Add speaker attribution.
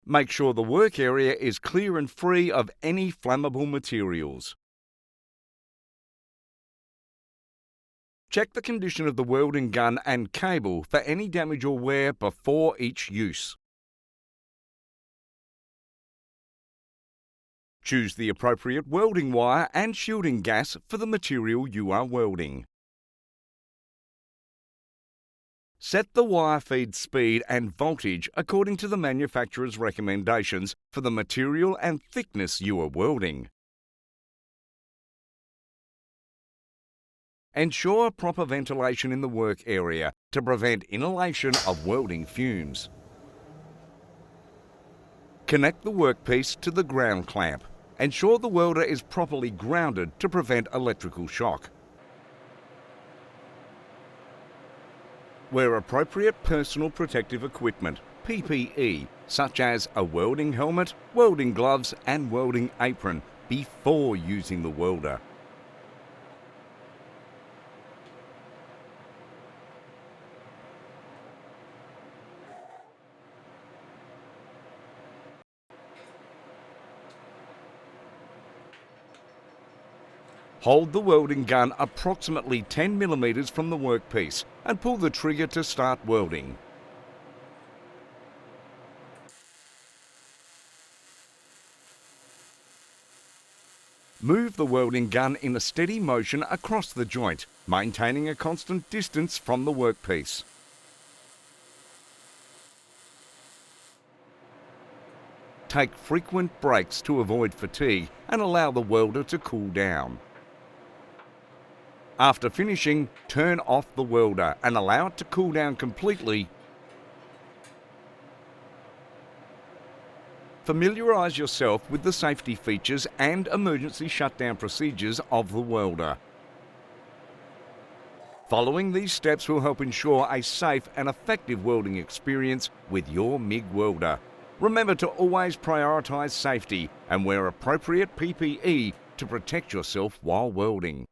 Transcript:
Speaker 1: Make sure the work area is clear and free of any flammable materials. Check the condition of the welding gun and cable for any damage or wear before each use. Choose the appropriate welding wire and shielding gas for the material you are welding. Set the wire feed speed and voltage according to the manufacturer's recommendations for the material and thickness you are welding. Ensure proper ventilation in the work area to prevent inhalation of welding fumes. Connect the workpiece to the ground clamp. Ensure the welder is properly grounded to prevent electrical shock. Wear appropriate personal protective equipment, PPE, such as a welding helmet, welding gloves and welding apron before using the welder. Hold the welding gun approximately 10 mm from the workpiece and pull the trigger to start welding. Move the welding gun in a steady motion across the joint, maintaining a constant distance from the workpiece. Take frequent breaks to avoid fatigue and allow the welder to cool down. After finishing, turn off the welder and allow it to cool down completely. Familiarise yourself with the safety features and emergency shutdown procedures of the welder. Following these steps will help ensure a safe and effective welding experience with your MIG welder. Remember to always prioritise safety and wear appropriate PPE to protect yourself while welding.